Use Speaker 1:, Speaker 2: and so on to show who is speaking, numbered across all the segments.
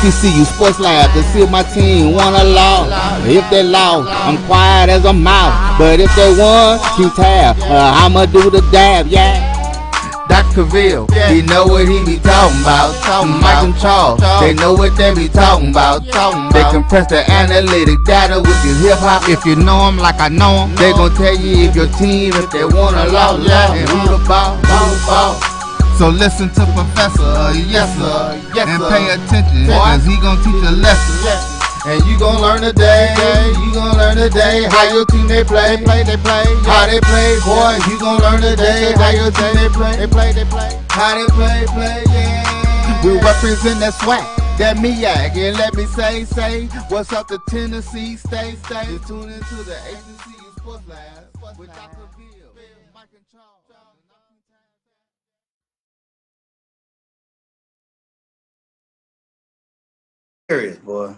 Speaker 1: HBCU Sports Lab to see if my team won or lost. If they lost, I'm quiet as a mouse. But if they won, keep tab. I'ma do the dab, yeah. Dr. Cavil, he know what he be talking about. Mike and Charles, they know what they be talking about. They compress the analytic data with your hip hop. If you know them like I know them, they gon' tell you if your team, if they won or lost, and who the ball. So listen to Professor, yes sir, and pay attention, cause he gon' teach a lesson. And you gon' learn today, how your team they play, how they play, boy. You gon' learn today, how your team they play, how they play, yeah. We represent that swag, that MEAC, and let me say, what's up to Tennessee State, Just tune into the HBCU Sports Lab with Dr. Bill, Mike and Charles.
Speaker 2: Serious, boy.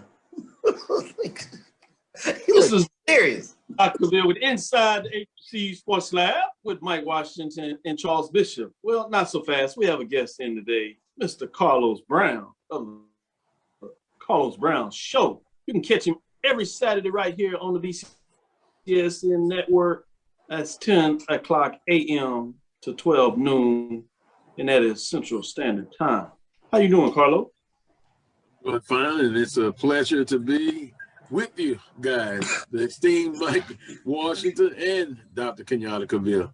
Speaker 3: This is
Speaker 2: serious.
Speaker 3: Dr. Cavil with Inside the HBCU Sports Lab with Mike Washington and Charles Bishop. Well, not so fast. We have a guest in today, Mr. Carlos Brown of the Carlos Brown Show. You can catch him every Saturday right here on the BCSN network. That's 10 o'clock a.m. to 12 noon, and that is Central Standard Time. How you doing, Carlos?
Speaker 4: Well, fine, and it's a pleasure to be with you guys, the esteemed Mike Washington and Dr. Kenyatta Cavil.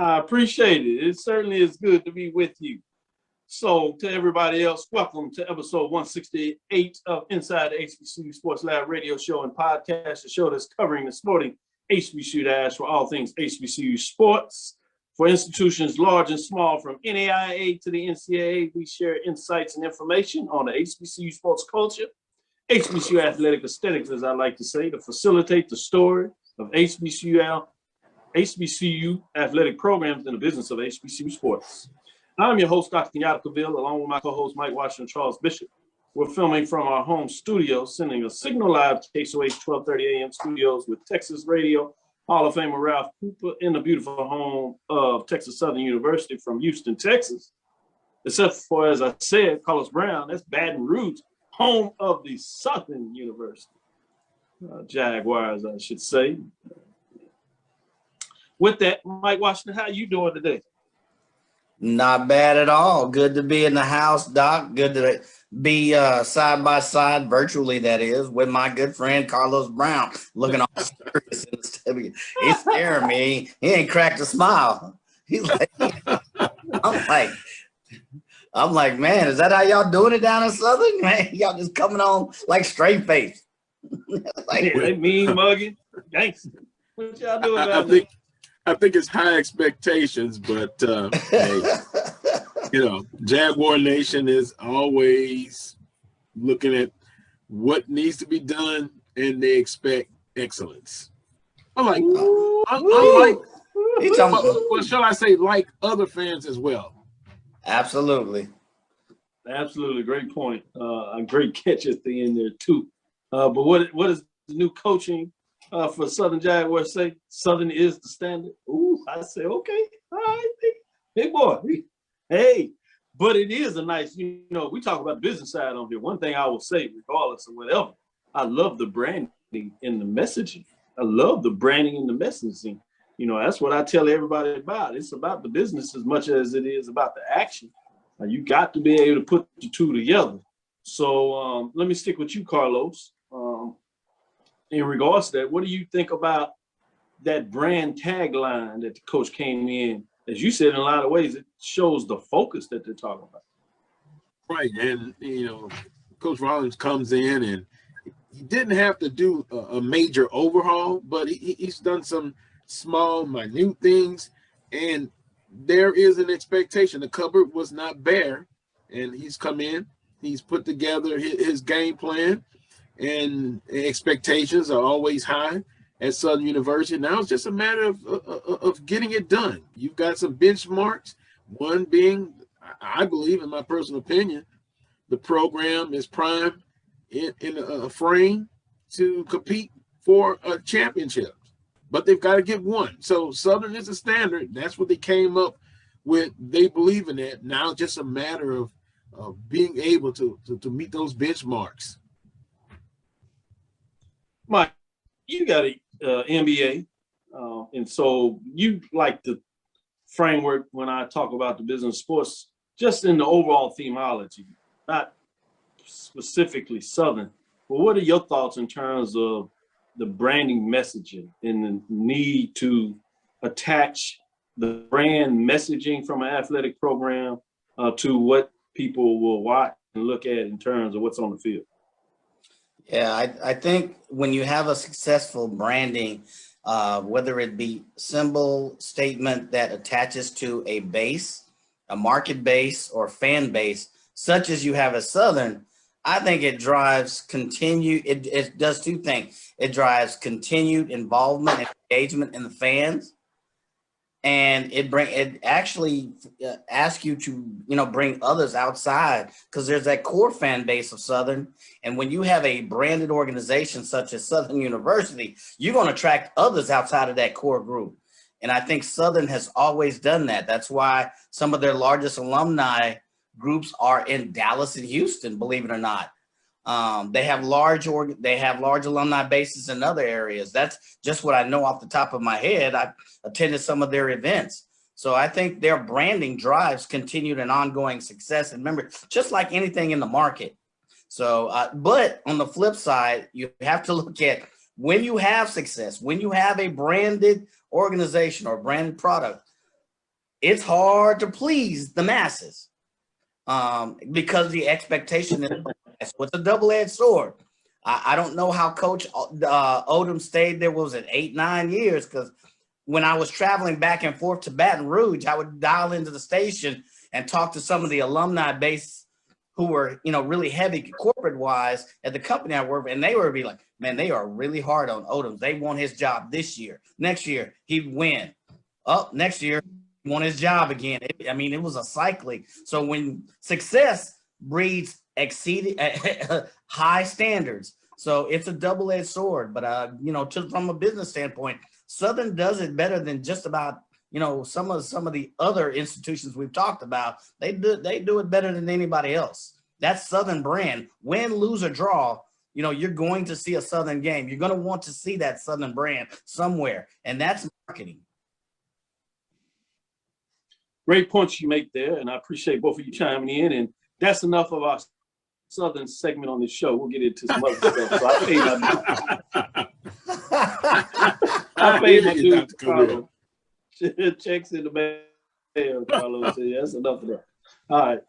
Speaker 3: I appreciate it. It certainly is good to be with you. So to everybody else, welcome to episode 168 of Inside the HBCU Sports Lab radio show and podcast, the show that's covering the sporting HBCU dash for all things HBCU sports. For institutions large and small, from NAIA to the NCAA, we share insights and information on the HBCU sports culture, HBCU athletic aesthetics, as I like to say, to facilitate the story of HBCU athletic programs in the business of HBCU sports. I'm your host, Dr. Kenyatta Cavil, along with my co-host, Mike Washington, Charles Bishop. We're filming from our home studio, sending a signal live to KSOH 1230 AM studios with Texas Radio Hall of Famer Ralph Cooper in the beautiful home of Texas Southern University from Houston, Texas. Except for, as I said, Carlos Brown, that's Baton Rouge, home of the Southern University. Jaguars, I should say. With that, Mike Washington, how you doing today?
Speaker 2: Not bad at all. Good to be in the house, Doc. Good to be side by side, virtually that is, with my good friend Carlos Brown, looking all serious. He's scaring me. He ain't cracked a smile. He's like, I'm like, man, is that how y'all doing it down in Southern? Man, y'all just coming on like straight face.
Speaker 3: Like, they mean mugging, gangster. What y'all doing about that?
Speaker 4: I think it's high expectations, but hey, you know, Jaguar Nation is always looking at what needs to be done, and they expect excellence. What shall I say, like other fans as well.
Speaker 2: Absolutely.
Speaker 3: Absolutely, great point. A great catch at the end there too. But what is the new coaching for Southern Jaguars say? Southern is the standard. Ooh, I say, okay, all right, big boy. Hey, but it is a nice, you know, we talk about the business side on here. One thing I will say, regardless of whatever, I love the branding and the messaging. I love the branding and the messaging. You know, that's what I tell everybody about. It's about the business as much as it is about the action. You got to be able to put the two together. So let me stick with you, Carlos. In regards to that, what do you think about that brand tagline that the coach came in? As you said, in a lot of ways, it shows the focus that they're talking about.
Speaker 4: Right, and you know, Coach Rollins comes in, and he didn't have to do a major overhaul, but he's done some small, minute things, and there is an expectation. The cupboard was not bare, and he's come in, he's put together his game plan, and expectations are always high at Southern University. Now it's just a matter of getting it done. You've got some benchmarks, one being, I believe, in my personal opinion, the program is primed in a frame to compete for a championship, but they've got to get one. So Southern is a standard. That's what they came up with. They believe in that. Now it's just a matter of being able to meet those benchmarks.
Speaker 3: Mike, you got an MBA, and so you like the framework when I talk about the business of sports, just in the overall themology, not specifically Southern. But what are your thoughts in terms of the branding messaging and the need to attach the brand messaging from an athletic program to what people will watch and look at in terms of what's on the field?
Speaker 2: Yeah, I think when you have a successful branding, whether it be symbol statement that attaches to a base, a market base, or fan base, such as you have at Southern, I think it drives it does two things. It drives continued involvement and engagement in the fans, and it actually asks you to bring others outside, because there's that core fan base of Southern, and when you have a branded organization such as Southern University, you're going to attract others outside of that core group. And I think Southern has always done that. That's why some of their largest alumni groups are in Dallas and Houston, believe it or not. They have large alumni bases in other areas. That's just what I know off the top of my head. I attended some of their events. So I think their branding drives continued and ongoing success. And remember, just like anything in the market. So, but on the flip side, you have to look at when you have success, when you have a branded organization or branded product, it's hard to please the masses because the expectation is, so it's a double-edged sword. I don't know how Coach Odom stayed there, was it 8-9 years? Because when I was traveling back and forth to Baton Rouge, I would dial into the station and talk to some of the alumni base who were, really heavy corporate-wise at the company I work with, and they would be like, man, they are really hard on Odom. They want his job this year. Next year, he'd win. Next year, he won his job again. It was a cycling. So when success breeds exceeding high standards, so it's a double-edged sword. But from a business standpoint, Southern does it better than just about some of the other institutions we've talked about. They do it better than anybody else. That's Southern brand. Win, lose, or draw, you're going to see a Southern game. You're going to want to see that Southern brand somewhere, and that's marketing.
Speaker 3: Great points you make there, and I appreciate both of you chiming in. And that's enough of our Southern segment on this show. We'll get into some other stuff. So I paid my dude, Carlos. Checks in the mail, Carlos. That's enough of that. All right.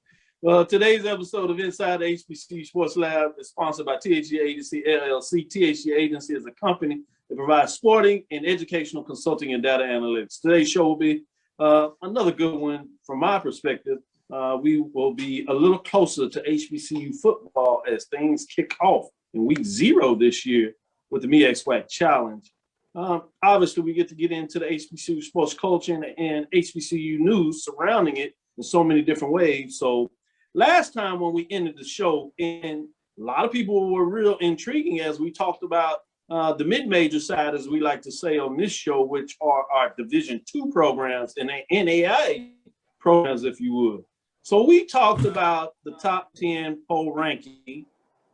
Speaker 3: Well, today's episode of Inside the HBCU Sports Lab is sponsored by THG Agency LLC. THG Agency is a company that provides sporting and educational consulting and data analytics. Today's show will be another good one from my perspective. We will be a little closer to HBCU football as things kick off in week 0 this year with the MEAC Challenge. Obviously, we get to get into the HBCU sports culture and HBCU news surrounding it in so many different ways. So last time when we ended the show, and a lot of people were real intriguing as we talked about the mid-major side, as we like to say on this show, which are our Division II programs and NAIA programs, if you would. So we talked about the top 10 poll ranking.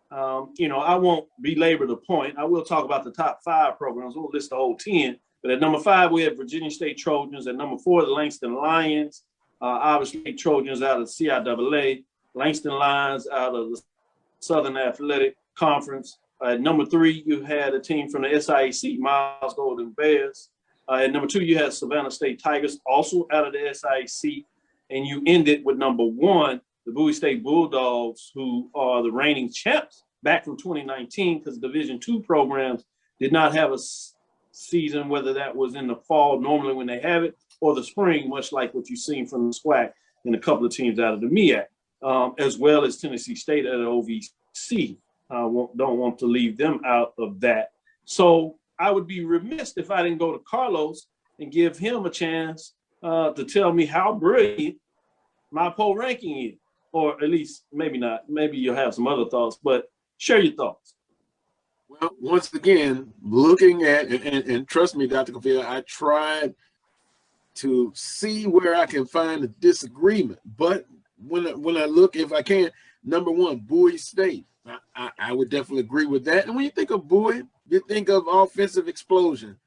Speaker 3: I won't belabor the point. I will talk about the top 5 programs. We'll list the whole 10. But at number 5, we have Virginia State Trojans. At number 4, the Langston Lions. Obviously, Trojans out of CIAA. Langston Lions out of the Southern Athletic Conference. At number 3, you had a team from the SIAC, Miles Golden Bears. At number 2, you had Savannah State Tigers, also out of the SIAC. And you ended with number 1, the Bowie State Bulldogs, who are the reigning champs back from 2019, because Division II programs did not have a season, whether that was in the fall, normally when they have it, or the spring, much like what you've seen from the SWAC and a couple of teams out of the MEAC, as well as Tennessee State at OVC. Don't want to leave them out of that. So I would be remiss if I didn't go to Carlos and give him a chance to tell me how brilliant my poll ranking is. Or at least maybe not. Maybe you'll have some other thoughts, but share your thoughts.
Speaker 4: Well, once again, looking at, and trust me, Dr. Cavil, I tried to see where I can find a disagreement, but when I look, if I can, number one, Bowie State. I would definitely agree with that. And when you think of Bowie, you think of offensive explosion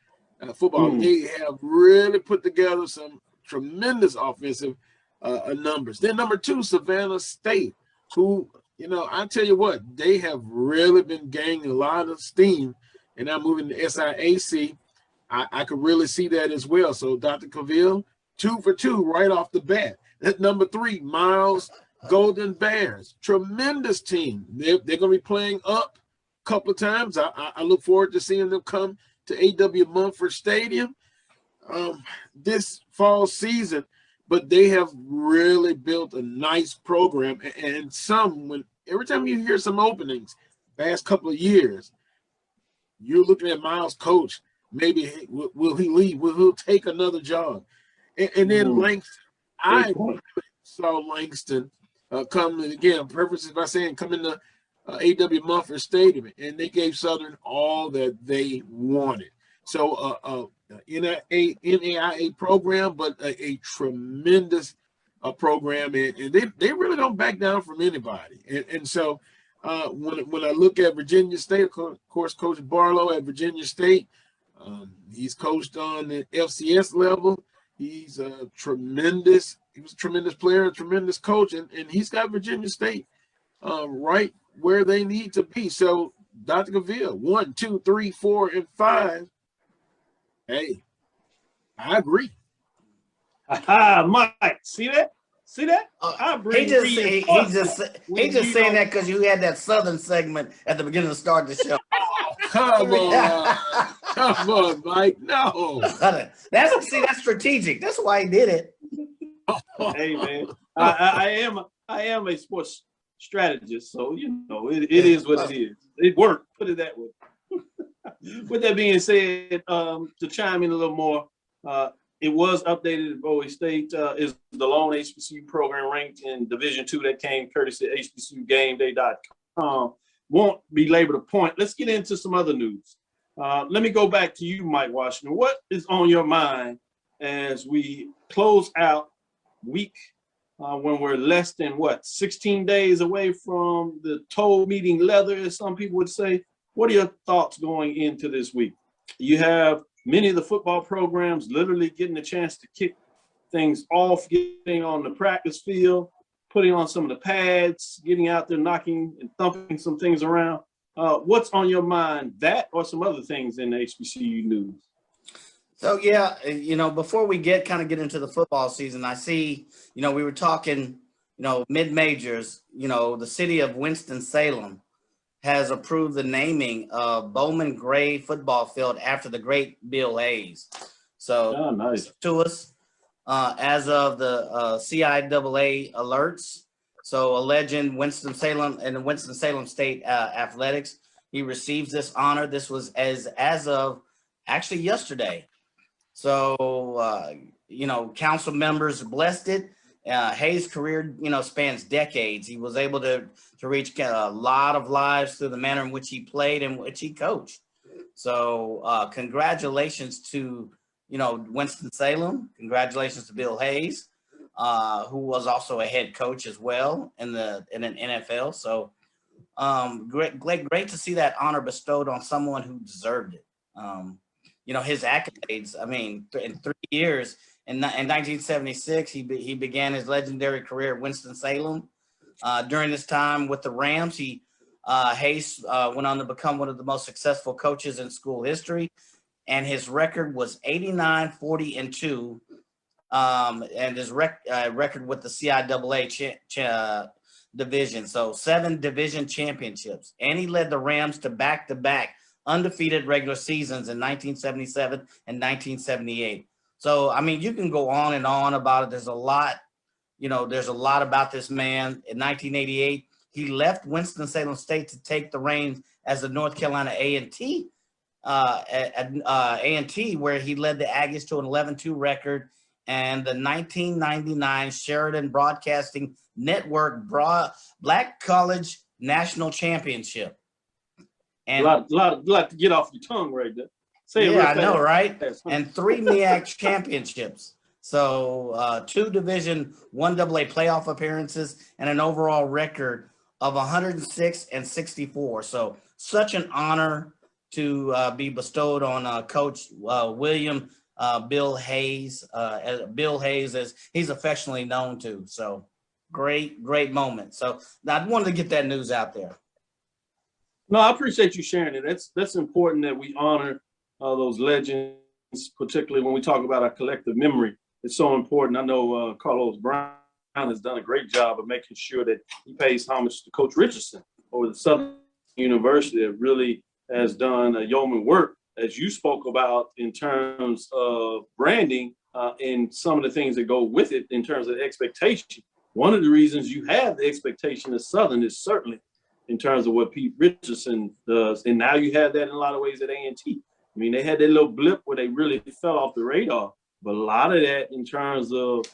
Speaker 4: football. They have really put together some tremendous offensive numbers. Then number two, Savannah State, who, you know, I tell you what, they have really been gaining a lot of steam, and now moving to SIAC. I could really see that as well. So Dr. Cavil, 2 for 2 right off the bat. At number 3, Miles Golden Bears, tremendous team. They're going to be playing up a couple of times. I look forward to seeing them come to A.W. Mumford Stadium this fall season. But they have really built a nice program, and every time you hear some openings, past couple of years, you're looking at Miles' coach. Maybe will he leave? Will he take another job? And then Langston, I saw Langston come again. Preface by saying come into A.W. Mumford Stadium, and they gave Southern all that they wanted. So NAIA program, but a tremendous program, and they really don't back down from anybody. And so when I look at Virginia State, of course, Coach Barlow at Virginia State, he's coached on the FCS level. He's a tremendous player, a tremendous coach, and he's got Virginia State right where they need to be. So Dr. Cavil, 1, 2, 3, 4, and 5. Hey, I agree.
Speaker 3: Mike, see that? See that?
Speaker 2: He just saying that because you had that Southern segment at the beginning to start the show.
Speaker 4: Oh, come on. Come on, Mike. No.
Speaker 2: That's strategic. That's why he did it.
Speaker 3: Hey, man. I am a sports strategist, so you know it is what it is. It worked. Put it that way. With that being said, to chime in a little more, it was updated at Bowie State is the lone HBCU program ranked in Division II that came courtesy of HBCUGameDay.com. Won't belabor the point. Let's get into some other news. Let me go back to you, Mike Washington. What is on your mind as we close out week when we're less than 16 days away from the toe meeting leather, as some people would say? What are your thoughts going into this week? You have many of the football programs literally getting a chance to kick things off, getting on the practice field, putting on some of the pads, getting out there, knocking and thumping some things around. What's on your mind, that or some other things in the HBCU news?
Speaker 2: So, yeah, you know, before we get into the football season, I see, you know, we were talking, you know, mid-majors, you know, the city of Winston-Salem has approved the naming of Bowman Gray football field after the great Bill Hayes. So nice to us as of the CIAA alerts. So a legend, Winston-Salem and the Winston-Salem State athletics, he receives this honor. This was as of actually yesterday. So, you know, council members blessed it. Hayes' career, you know, spans decades. He was able to reach a lot of lives through the manner in which he played and which he coached. So congratulations to, you know, Winston-Salem. Congratulations to Bill Hayes, who was also a head coach as well in an NFL. So great to see that honor bestowed on someone who deserved it. You know, his accolades, I mean, in 3 years, in 1976, he began his legendary career at Winston-Salem. During this time with the Rams, Hayes went on to become one of the most successful coaches in school history, and his record was 89-40-2, and his record with the CIAA division, so 7 division championships, and he led the Rams to back-to-back undefeated regular seasons in 1977 and 1978. So, I mean, you can go on and on about it. There's a lot about this man. In 1988, he left Winston-Salem State to take the reins as the North Carolina A&T, where he led the Aggies to an 11-2 record, and the 1999 Sheridan Broadcasting Network Black College National Championship. And
Speaker 3: a lot to get off your tongue right there.
Speaker 2: I know, right? And 3 MEAC championships. So 2 Division I AA playoff appearances and an overall record of 106-64. So such an honor to be bestowed on Coach William Bill Hayes, as he's affectionately known to. So great moment. So I wanted to get that news out there.
Speaker 3: No, I appreciate you sharing it. That's important that we honor those legends, particularly when we talk about our collective memory. It's so important. I know Carlos Brown has done a great job of making sure that he pays homage to Coach Richardson over the Southern University that really has done a yeoman work, as you spoke about, in terms of branding and some of the things that go with it in terms of expectation. One of the reasons you have the expectation of Southern is certainly in terms of what Pete Richardson does. And now you have that in a lot of ways at A&T. I mean, they had that little blip where they really fell off the radar, but a lot of that in terms of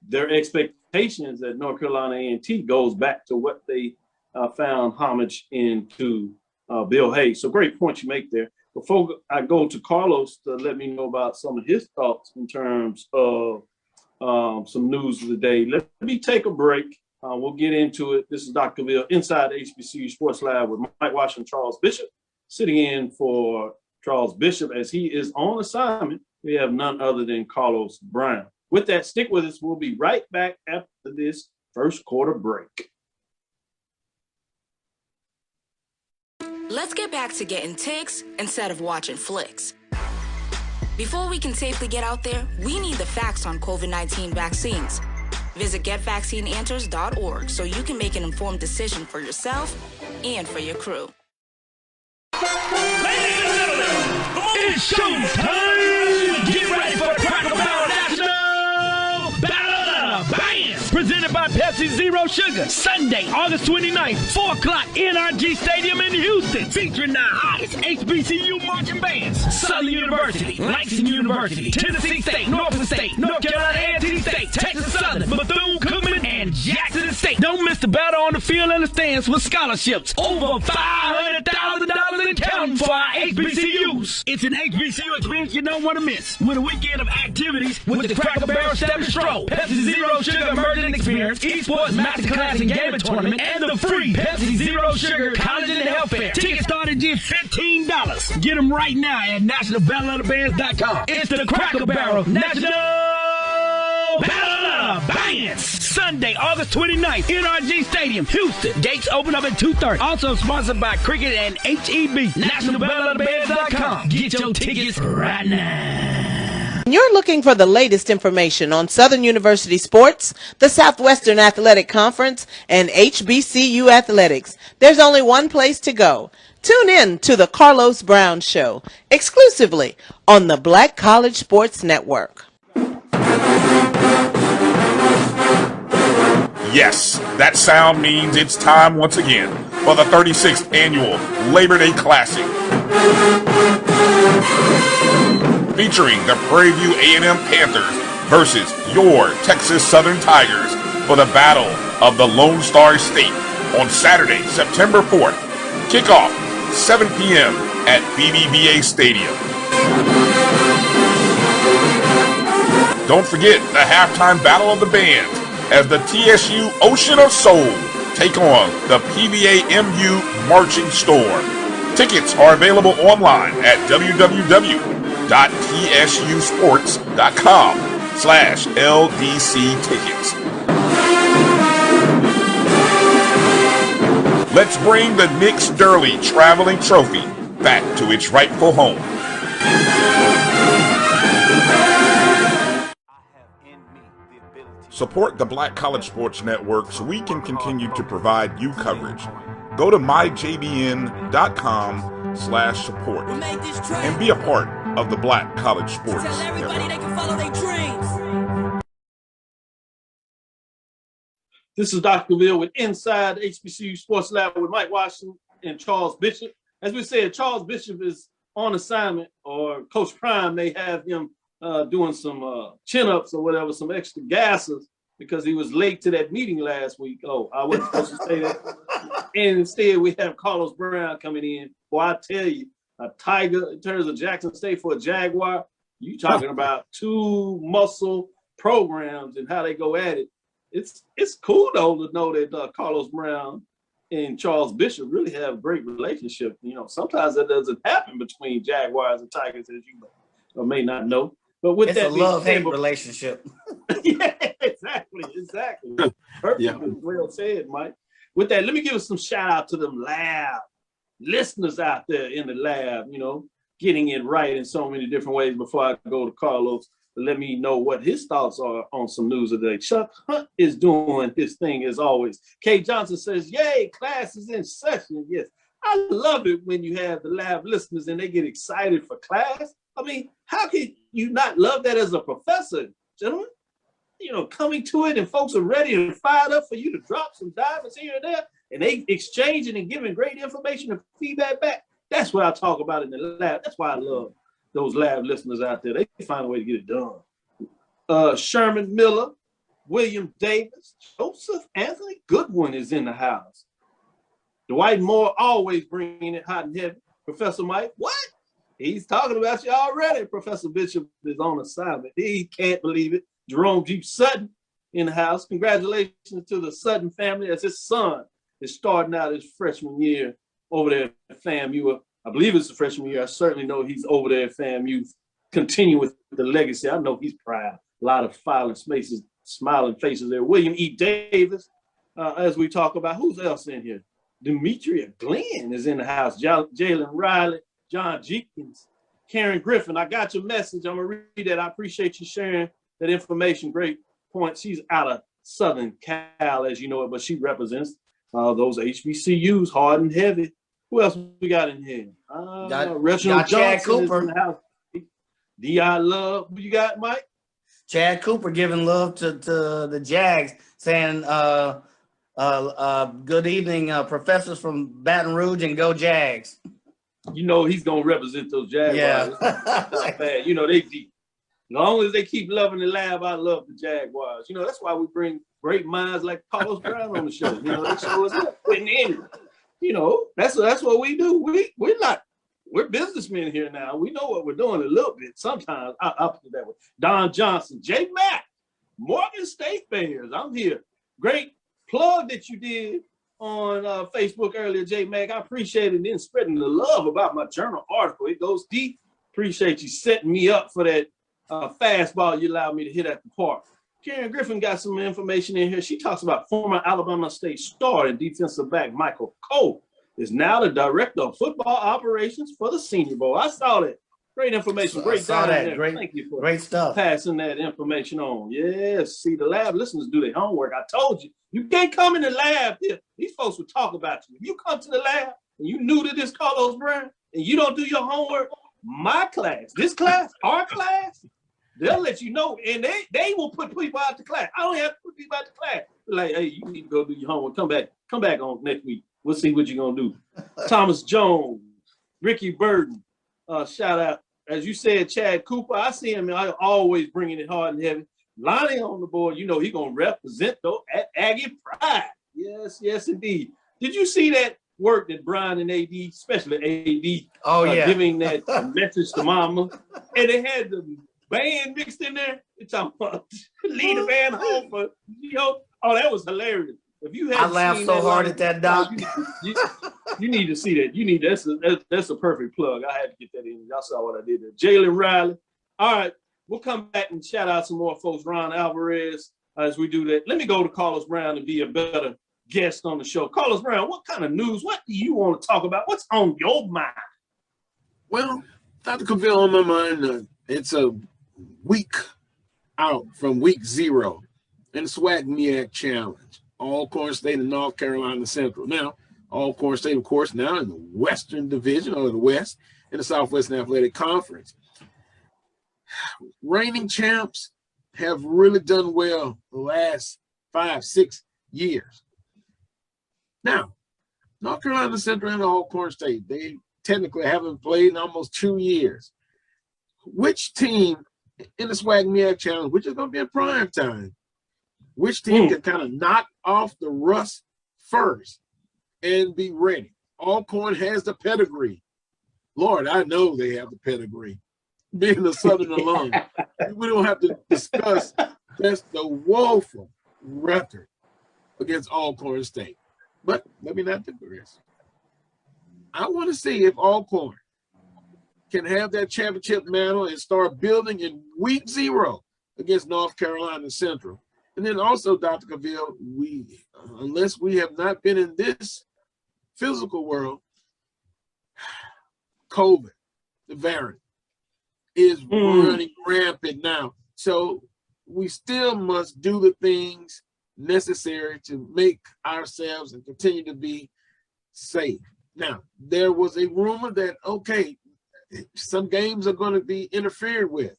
Speaker 3: their expectations at North Carolina A&T goes back to what they found homage into Bill Hayes. So great point you make there. Before I go to Carlos to let me know about some of his thoughts in terms of some news of the day, let me take a break. We'll get into it. This is Dr. Cavil inside the HBCU Sports Lab with Mike Washington and Charles Bishop, sitting in for Charles Bishop as he is on assignment. We have none other than Carlos Brown. With that, stick with us. We'll be right back after this first quarter break.
Speaker 5: Let's get back to getting ticks instead of watching flicks. Before we can safely get out there, we need the facts on COVID-19 vaccines. Visit getvaccineanswers.org so you can make an informed decision for yourself and for your crew.
Speaker 6: Ladies and gentlemen, it's showtime! Get ready for Cracker Barrel National Battle of the Bands! Presented by Pepsi Zero Sugar. Sunday, August 29th, 4 o'clock, NRG Stadium in Houston. Featuring the hottest HBCU marching bands. Southern University, Langston University, Tennessee State, Norfolk State, North Carolina A&T State, Texas Southern, Bethune-Cookman, and Jackson State. Don't miss the battle on the field and the stands with scholarships. Over $500,000 in counting for our HBCUs. It's an HBCU experience you don't want to miss. With a weekend of activities with the Cracker Barrel Step and Stroll, Pepsi Zero Sugar Immersion Experience, Esports Masterclass and Gaming Tournament, and the free Pepsi Zero Sugar College and Health Fair. Tickets start at just $15. Get them right now at nationalbattleofthebands.com. It's the Cracker Barrel National Battle of the Bands. Sunday, August 29th, NRG Stadium, Houston. Gates open up at 2:30. Also sponsored by Cricket and HEB. nationalbattleofthebands.com. Get your tickets right now.
Speaker 7: When you're looking for the latest information on Southern University sports, the Southwestern Athletic Conference, and HBCU athletics, there's only one place to go. Tune in to the Carlos Brown Show, exclusively on the Black College Sports Network.
Speaker 8: Yes, that sound means it's time once again for the 36th annual Labor Day Classic. Featuring the Prairie View A&M Panthers versus your Texas Southern Tigers for the Battle of the Lone Star State on Saturday, September 4th. Kickoff 7 p.m. at BBVA Stadium. Don't forget the halftime Battle of the Bands as the TSU Ocean of Soul take on the PVA-MU Marching Storm. Tickets are available online at www.tsusports.com/LDC tickets. Let's bring the Nick Sterling Traveling Trophy back to its rightful home. Support the Black College Sports Network so we can continue to provide you coverage. Go to myjbn.com/support and be a part of the Black College Sports
Speaker 6: Tell everybody
Speaker 8: Network.
Speaker 6: they can follow their dreams.
Speaker 3: This is Dr. Cavil with Inside HBCU Sports Lab with Mike Washington and Charles Bishop. As we said, Charles Bishop is on assignment, or Coach Prime may have him doing some chin-ups or whatever, some extra gases, because he was late to that meeting last week. Oh, I wasn't supposed to say that. And instead, we have Carlos Brown coming in. Boy, I tell you, a Tiger in terms of Jackson State for a Jaguar. You talking about two muscle programs and how they go at it. It's cool though to know that Carlos Brown and Charles Bishop really have a great relationship. You know, sometimes that doesn't happen between Jaguars and Tigers, as you know, or may not know. But with
Speaker 2: It's
Speaker 3: that
Speaker 2: a love-hate relationship.
Speaker 3: yeah, exactly. Perfect.
Speaker 4: Yeah.
Speaker 3: Well said, Mike. With that, let me give us some shout out to them lab listeners out there in the lab, you know, getting it right in so many different ways. Before I go to Carlos, let me know what his thoughts are on some news of the day. Chuck Hunt is doing his thing as always. Kay Johnson says, yay, class is in session. Yes, I love it when you have the lab listeners and they get excited for class. I mean, how can you not love that as a professor, gentlemen? You know, coming to it and folks are ready and fired up for you to drop some diamonds here and there, and they exchanging and giving great information and feedback back. That's what I talk about in the lab. That's why I love those lab listeners out there. They find a way to get it done. Sherman Miller, William Davis, Joseph Anthony Goodwin is in the house. Dwight Moore always bringing it hot and heavy. Professor Mike, what? He's talking about you already. Professor Bishop is on assignment. He can't believe it. Jerome G. Sutton in the house. Congratulations to the Sutton family as his son is starting out his freshman year over there at FAMU. I believe it's the freshman year. I certainly know he's over there at FAMU, continue with the legacy. I know he's proud. A lot of smiling faces there. William E. Davis, as we talk about. Who's else in here? Demetria Glenn is in the house. Jalen Riley, John Jenkins, Karen Griffin. I got your message. I'm going to read that. I appreciate you sharing that information. Great point. She's out of Southern Cal, as you know it, but she represents those HBCUs, hard and heavy. Who else we got in here? Reginald
Speaker 2: Chad
Speaker 3: Johnson
Speaker 2: Cooper.
Speaker 3: is in the house. D.I. Love. Who you got, Mike?
Speaker 2: Chad Cooper giving love to the Jags, saying good evening, professors from Baton Rouge, and go Jags.
Speaker 3: You know he's going to represent those Jaguars.
Speaker 2: Yeah.
Speaker 3: You know, they deep. As long as they keep loving the lab, I love the Jaguars. You know, that's why we bring great minds like Carlos Brown on the show. You know, they show us putting in. You know, that's what we do. We're businessmen here now. We know what we're doing a little bit. Sometimes I'll put it that way. Don Johnson, J. Mack, Morgan State Bears. I'm here. Great plug that you did on Facebook earlier, J. Mack. I appreciate it and spreading the love about my journal article. It goes deep. Appreciate you setting me up for that fastball you allowed me to hit at the park. Karen Griffin got some information in here. She talks about former Alabama State star and defensive back Michael Cole is now the director of football operations for the Senior Bowl. I saw that. Great information. Great
Speaker 2: saw
Speaker 3: down
Speaker 2: that.
Speaker 3: there.
Speaker 2: Great,
Speaker 3: thank you for
Speaker 2: great stuff.
Speaker 3: passing that information on. Yes. See, the lab listeners do their homework. I told you, you can't come in the lab here. These folks will talk about you. If you come to the lab and you new to this Carlos Brown and you don't do your homework, my class, this class, our class, they'll let you know, and they will put people out the class. I don't have to put people out the class. They're like, hey, you need to go do your homework. Come back on next week. We'll see what you're gonna do. Thomas Jones, Ricky Burton, shout out. As you said, Chad Cooper. I see him. I always bringing it hard and heavy. Lonnie on the board. You know he gonna represent though at Aggie Pride. Yes, indeed. Did you see that work that Brian and AD, especially AD, giving that message to Mama, and they had the band mixed in there? It's talking about lead the band home for Oh, that was hilarious. If you had,
Speaker 2: I laughed so hard at that, Doc.
Speaker 3: You need to see that. That's a perfect plug. I had to get that in. Y'all saw what I did there. Jalen Riley. All right, we'll come back and shout out some more folks. Ron Alvarez, as we do that. Let me go to Carlos Brown and be a better guest on the show. Carlos Brown, what kind of news? What do you want to talk about? What's on your mind?
Speaker 4: Well, Dr. Cavil, on my mind, it's a week out from week 0 in the SWAC-MEAC Challenge. Alcorn State and North Carolina Central. Now, Alcorn State, of course, now in the Western Division, or the West, in the Southwestern Athletic Conference. Reigning champs have really done well the last 5-6 years. Now, North Carolina Central and Alcorn State, they technically haven't played in almost 2 years. Which team in the SWAC-MEAC Challenge, which is going to be in prime time, which team can kind of knock off the rust first and be ready? Alcorn has the pedigree. Lord, I know they have the pedigree. being a Southern alum, we don't have to discuss just the woeful record against Alcorn State. But let me not digress. I want to see if Alcorn can have that championship mantle and start building in week 0 against North Carolina Central. And then also, Dr. Cavil, unless we have not been in this physical world, COVID, the variant, is running rampant now. So we still must do the things necessary to make ourselves and continue to be safe. Now, there was a rumor that, okay, some games are going to be interfered with.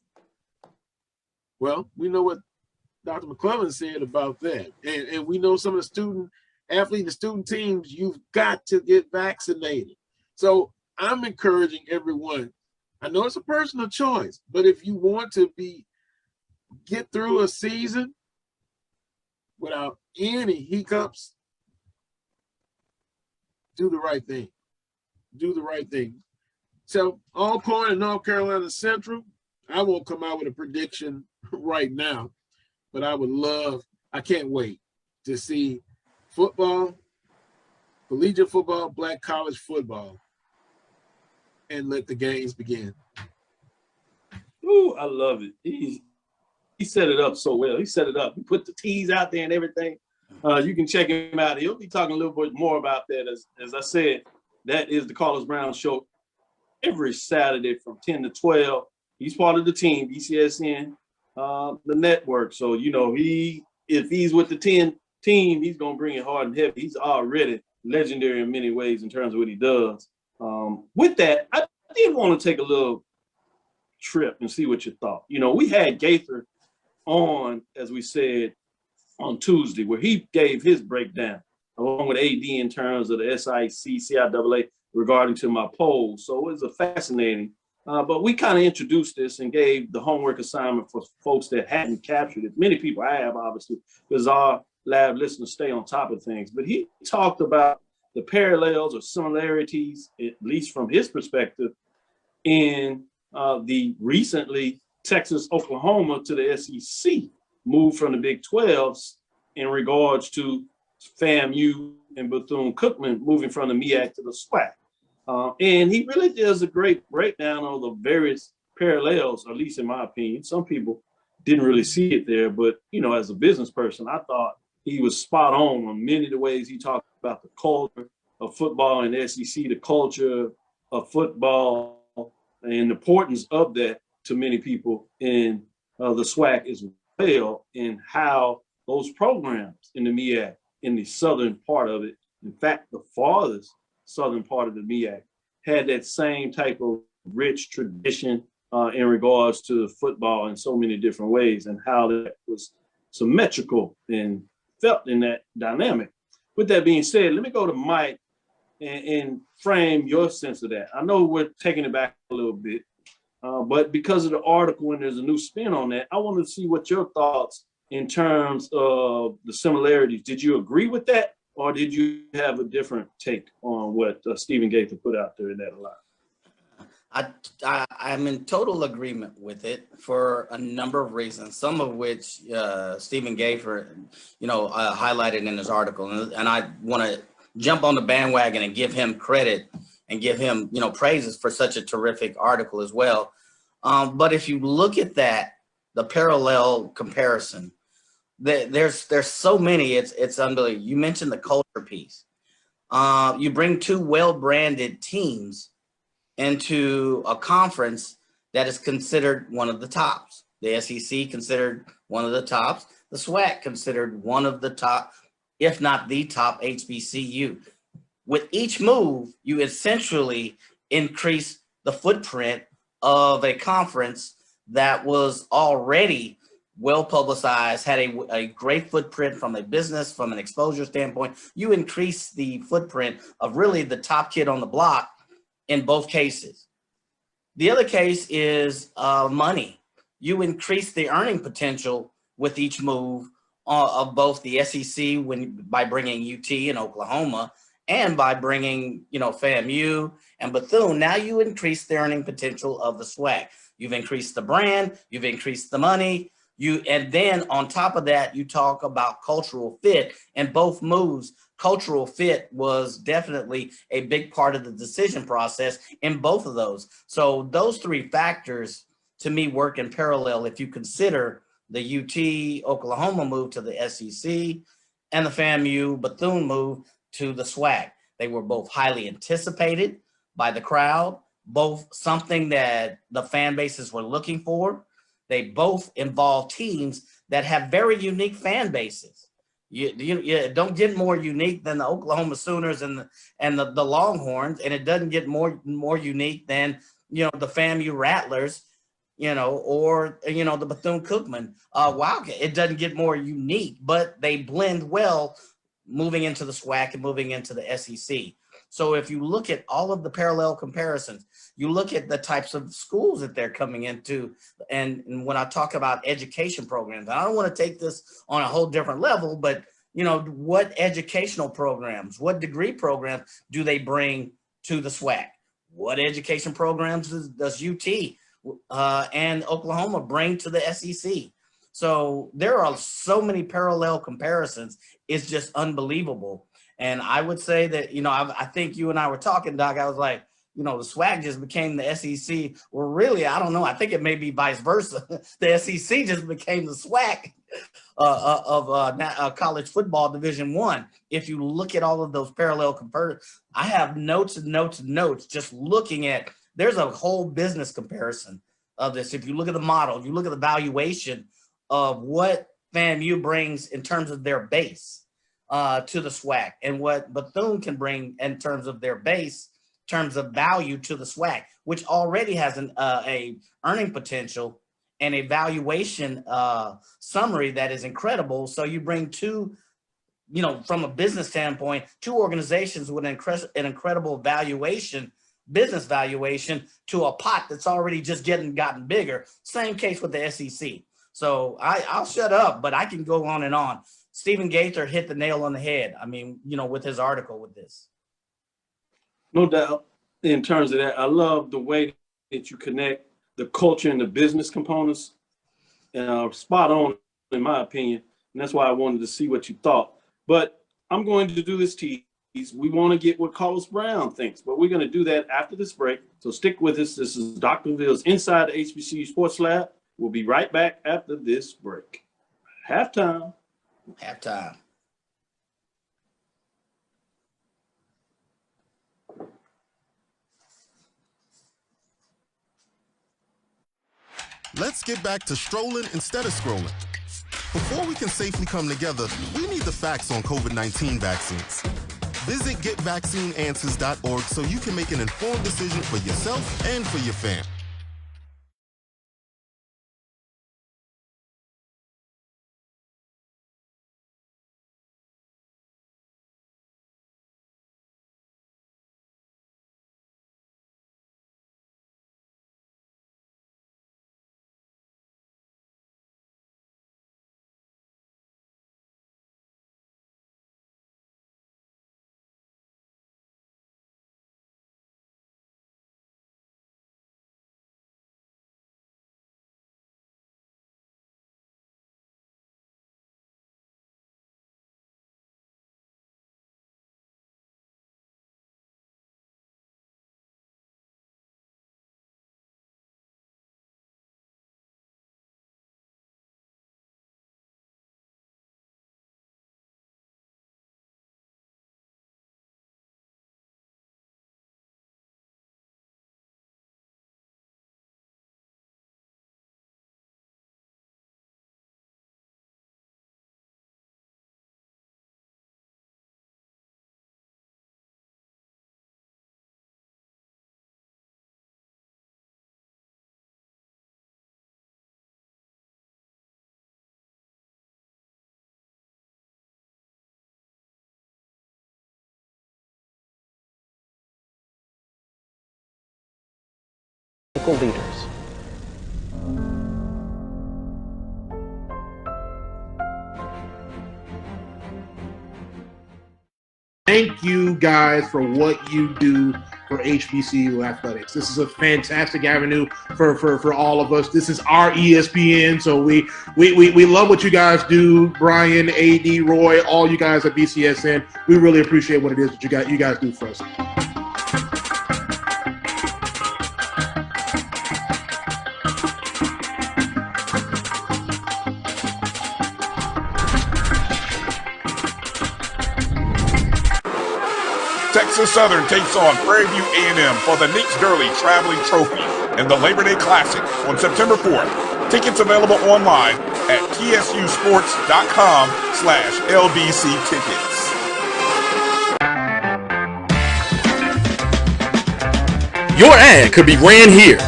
Speaker 4: Well, we know what Dr. McClellan said about that. And we know some of the student athletes, the student teams, you've got to get vaccinated. So I'm encouraging everyone. I know it's a personal choice, but if you want to get through a season without any hiccups, do the right thing. Do the right thing. So Alcorn and North Carolina Central, I won't come out with a prediction right now, but I can't wait to see football, collegiate football, black college football, and let the games begin.
Speaker 3: Ooh, I love it. He set it up so well. He set it up. He put the T's out there and everything. You can check him out. He'll be talking a little bit more about that. As I said, that is the Carlos Brown Show every Saturday from 10 to 12. He's part of the team, BCSN, the network. So, you know, if he's with the 10 team, he's going to bring it hard and heavy. He's already legendary in many ways in terms of what he does. With that, I did want to take a little trip and see what you thought. You know, we had Gaither on, as we said, on Tuesday, where he gave his breakdown along with AD in terms of the SIC, CIAA regarding to my poll. So it was a fascinating, but we kind of introduced this and gave the homework assignment for folks that hadn't captured it. Many people have, obviously, because our lab listeners stay on top of things. But he talked about the parallels or similarities, at least from his perspective, in the recently Texas, Oklahoma to the SEC move from the Big 12s in regards to FAMU and Bethune-Cookman moving from the MEAC to the SWAC. And he really does a great breakdown of the various parallels, at least in my opinion. Some people didn't really see it there, but, you know, as a business person, I thought he was spot on many of the ways he talked about the culture of football in the SEC, the culture of football and the importance of that to many people in the SWAC as well, and how those programs in the MEAC, in the southern part of it, in fact, the farthest southern part of the MEAC, had that same type of rich tradition in regards to football in so many different ways, and how that was symmetrical and felt in that dynamic. With that being said, let me go to Mike and frame your sense of that. I know we're taking it back a little bit, but because of the article and there's a new spin on that, I wanted to see what your thoughts in terms of the similarities. Did you agree with that, or did you have a different take on what Stephen Gaither put out there in that line?
Speaker 2: I'm in total agreement with it for a number of reasons, some of which Stephen Gaither, highlighted in his article. And I want to jump on the bandwagon and give him credit and give him, praises for such a terrific article as well. But if you look at that, the parallel comparison, there's so many, it's unbelievable. You mentioned the culture piece. You bring two well-branded teams into a conference that is considered one of the tops. The SEC considered one of the tops. The SWAC considered one of the top, if not the top HBCU. With each move, you essentially increase the footprint of a conference that was already well publicized, had a great footprint from a business, from an exposure standpoint. You increase the footprint of really the top kid on the block in both cases. The other case is money. You increase the earning potential with each move of both the SEC by bringing UT and Oklahoma, and by bringing, FAMU and Bethune. Now you increase the earning potential of the SWAC. you've increased the brand, you've increased the money, and then on top of that, you talk about cultural fit. And both moves, cultural fit was definitely a big part of the decision process in both of those. So those three factors to me work in parallel if you consider the UT Oklahoma move to the SEC and the FAMU Bethune move to the SWAC. They were both highly anticipated by the crowd, both something that the fan bases were looking for. They both involve teams that have very unique fan bases. You don't get more unique than the Oklahoma Sooners and the Longhorns, and it doesn't get more unique than the FAMU Rattlers, or the Bethune-Cookman Wildcat. It doesn't get more unique, but they blend well moving into the SWAC and moving into the SEC. So if you look at all of the parallel comparisons, you look at the types of schools that they're coming into, and when I talk about education programs, I don't want to take this on a whole different level, but what educational programs, what degree programs do they bring to the SWAC? What education programs does UT and Oklahoma bring to the SEC? So there are so many parallel comparisons. It's just unbelievable. And I would say that, I think you and I were talking, Doc. I was like, the SWAC just became the SEC. Well, really, I don't know. I think it may be vice versa. The SEC just became the SWAC of college football Division I. If you look at all of those parallel comparisons, I have notes and notes and notes just looking at, there's a whole business comparison of this. If you look at the model, if you look at the valuation of what FAMU brings in terms of their base to the SWAC, and what Bethune can bring in terms of their base, in terms of value to the SWAC, which already has a earning potential and a valuation summary that is incredible. So you bring two, from a business standpoint, two organizations with an incredible business valuation to a pot that's already just gotten bigger. Same case with the SEC. So I'll shut up, but I can go on and on. Stephen Gaither hit the nail on the head. I mean, with his article with this.
Speaker 3: No doubt. In terms of that, I love the way that you connect the culture and the business components. Spot on, in my opinion. And that's why I wanted to see what you thought. But I'm going to do this tease. We want to get what Carlos Brown thinks, but we're going to do that after this break. So stick with us. This is Dr. Ville's Inside the HBCU Sports Lab. We'll be right back after this break. Halftime.
Speaker 9: Let's get back to strolling instead of scrolling. Before we can safely come together, we need the facts on COVID-19 vaccines. Visit getvaccineanswers.org so you can make an informed decision for yourself and for your fam.
Speaker 7: Leaders.
Speaker 10: Thank you guys for what you do for HBCU athletics. This is a fantastic avenue for all of us. This is our ESPN, so we love what you guys do. Brian, AD, Roy, all you guys at BCSN. We really appreciate what it is that you guys do for us.
Speaker 8: Texas Southern takes on Prairie View A&M for the Nix Gurley Traveling Trophy and the Labor Day Classic on September 4th. Tickets available online at tsusports.com/LBC tickets.
Speaker 11: Your ad could be ran here.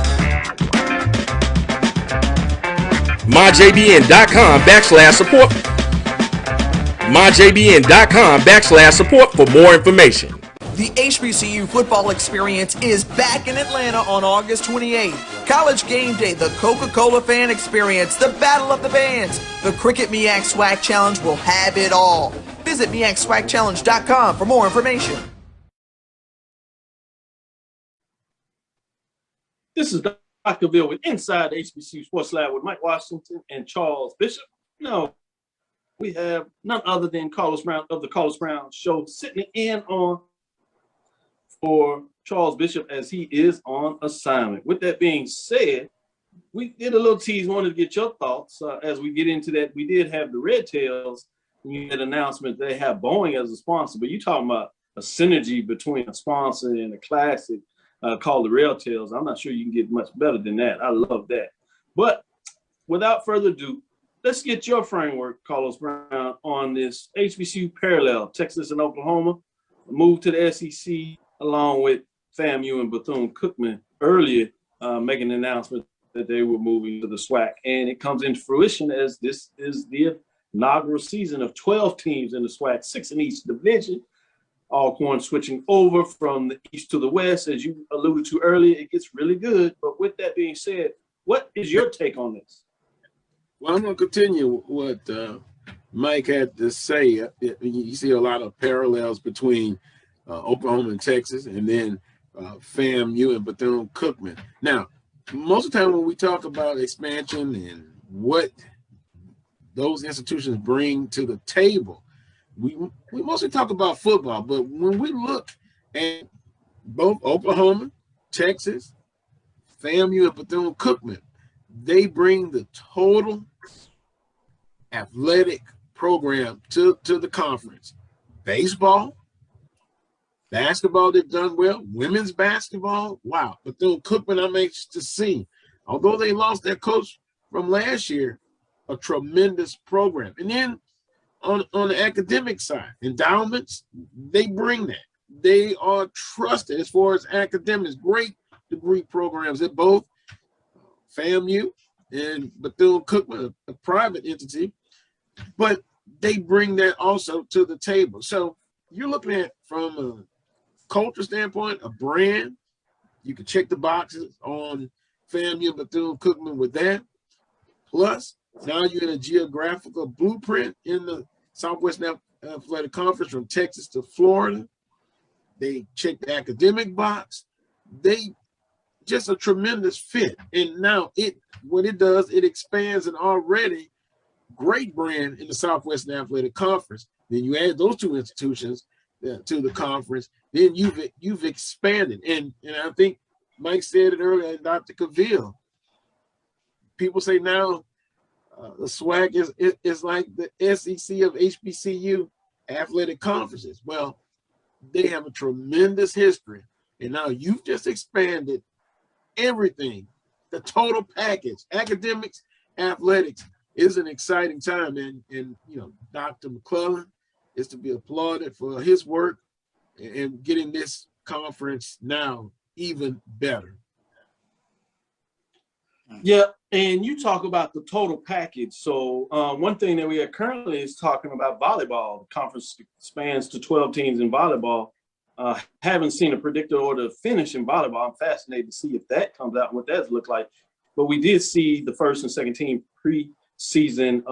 Speaker 11: myjbn.com/support. myjbn.com/support for more information.
Speaker 12: The HBCU football experience is back in Atlanta on August 28th. College Game Day, the Coca-Cola fan experience, the Battle of the Bands, the Cricket MEAC Swag Challenge will have it all. Visit MEACSwagChallenge.com for more information.
Speaker 3: This is Dr. Cavil with Inside HBCU Sports Lab with Mike Washington and Charles Bishop. No, we have none other than Carlos Brown of the Carlos Brown Show sitting in on for Charles Bishop as he is on assignment. With that being said, we did a little tease, wanted to get your thoughts as we get into that. We did have the Red Tails, we had an announcement they have Boeing as a sponsor, but you're talking about a synergy between a sponsor and a classic called the Red Tails. I'm not sure you can get much better than that. I love that. But without further ado, let's get your framework, Carlos Brown, on this HBCU parallel, Texas and Oklahoma, move to the SEC, along with FAMU and Bethune-Cookman earlier making an announcement that they were moving to the SWAC. And it comes into fruition as this is the inaugural season of 12 teams in the SWAC, 6 in each division. Alcorn switching over from the east to the west. As you alluded to earlier, it gets really good. But with that being said, what is your take on this?
Speaker 4: Well, I'm going to continue what Mike had to say. You see a lot of parallels between Oklahoma and Texas, and then FAMU and Bethune-Cookman. Now, most of the time when we talk about expansion and what those institutions bring to the table, we mostly talk about football. But when we look at both Oklahoma, Texas, FAMU, and Bethune-Cookman, they bring the total athletic program to the conference. Baseball, basketball, they've done well. Women's basketball, wow. Bethune-Cookman, I'm anxious to see. Although they lost their coach from last year, a tremendous program. And then on the academic side, endowments, they bring that. They are trusted as far as academics, great degree programs at both FAMU and Bethune-Cookman, a private entity, but they bring that also to the table. So you're looking at, from a culture standpoint, a brand. You can check the boxes on FAMU and Bethune-Cookman with that. Plus, now you're in a geographical blueprint in the Southwest Athletic Conference from Texas to Florida. They check the academic box. They just a tremendous fit. And now what it does, it expands an already great brand in the Southwest Athletic Conference. Then you add those two institutions to the conference, then you've expanded. And I think Mike said it earlier, and Dr. Cavil. People say now the SWAC is like the SEC of HBCU athletic conferences. Well, they have a tremendous history, and now you've just expanded everything, the total package. Academics, athletics is an exciting time, and Dr. McClellan is to be applauded for his work and getting this conference now even better.
Speaker 3: Yeah, and you talk about the total package. So one thing that we are currently is talking about volleyball. The conference spans to 12 teams in volleyball. Haven't seen a predicted order finish in volleyball. I'm fascinated to see if that comes out and what that looks like. But we did see the first and second team preseason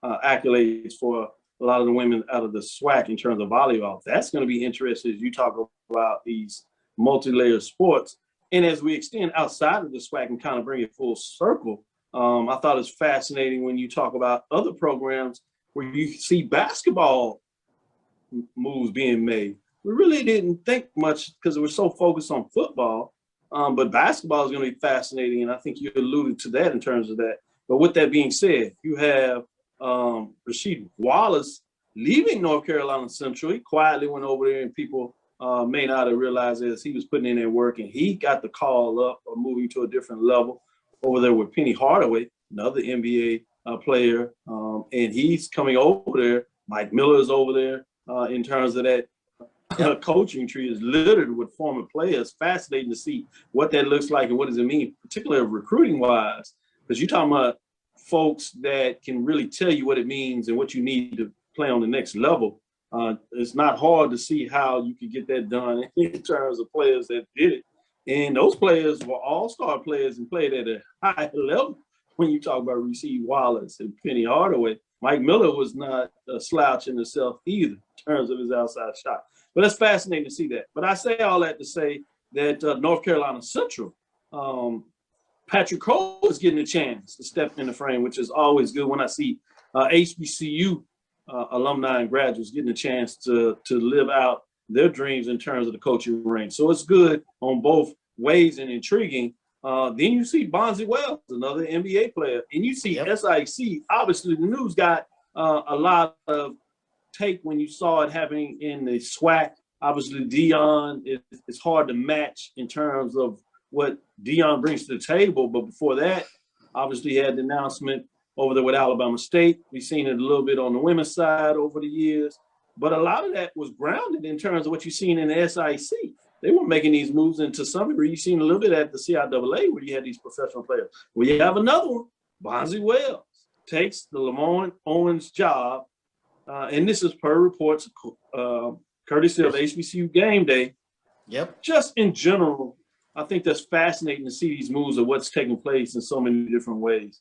Speaker 3: accolades for a lot of the women out of the SWAC in terms of volleyball. That's going to be interesting as you talk about these multi-layered sports. And as we extend outside of the SWAC and kind of bring it full circle, I thought it's fascinating when you talk about other programs where you see basketball moves being made. We really didn't think much because we're so focused on football, but basketball is going to be fascinating, and I think you alluded to that in terms of that. But with that being said, you have Rasheed Wallace leaving North Carolina Central. He quietly went over there, and people may not have realized as he was putting in their work, and he got the call up of moving to a different level over there with Penny Hardaway, another NBA player, and he's coming over there. Mike Miller is over there in terms of that. Coaching tree is littered with former players. Fascinating to see what that looks like and what does it mean, particularly recruiting wise, because you're talking about folks that can really tell you what it means and what you need to play on the next level. It's not hard to see how you could get that done in terms of players that did it. And those players were all-star players and played at a high level. When you talk about Rasheed Wallace and Penny Hardaway, Mike Miller was not a slouch in himself either in terms of his outside shot. But it's fascinating to see that. But I say all that to say that North Carolina Central, Patrick Cole is getting a chance to step in the frame, which is always good when I see HBCU alumni and graduates getting a chance to live out their dreams in terms of the coaching range. So it's good on both ways and intriguing. Then you see Bonzi Wells, another NBA player, and you see SIC. Obviously, the news got a lot of take when you saw it happening in the SWAC. Obviously, Dion, it's hard to match in terms of what Dion brings to the table. But before that, obviously, he had the announcement over there with Alabama State. We've seen it a little bit on the women's side over the years. But a lot of that was grounded in terms of what you've seen in the SIC. They were making these moves into some degree. You've seen a little bit at the CIAA where you had these professional players. Well, you have another one. Bonzi Wells takes the Lamont Owens job. And this is per reports, courtesy of HBCU Game Day.
Speaker 2: Yep.
Speaker 3: Just in general, I think that's fascinating to see these moves of what's taking place in so many different ways.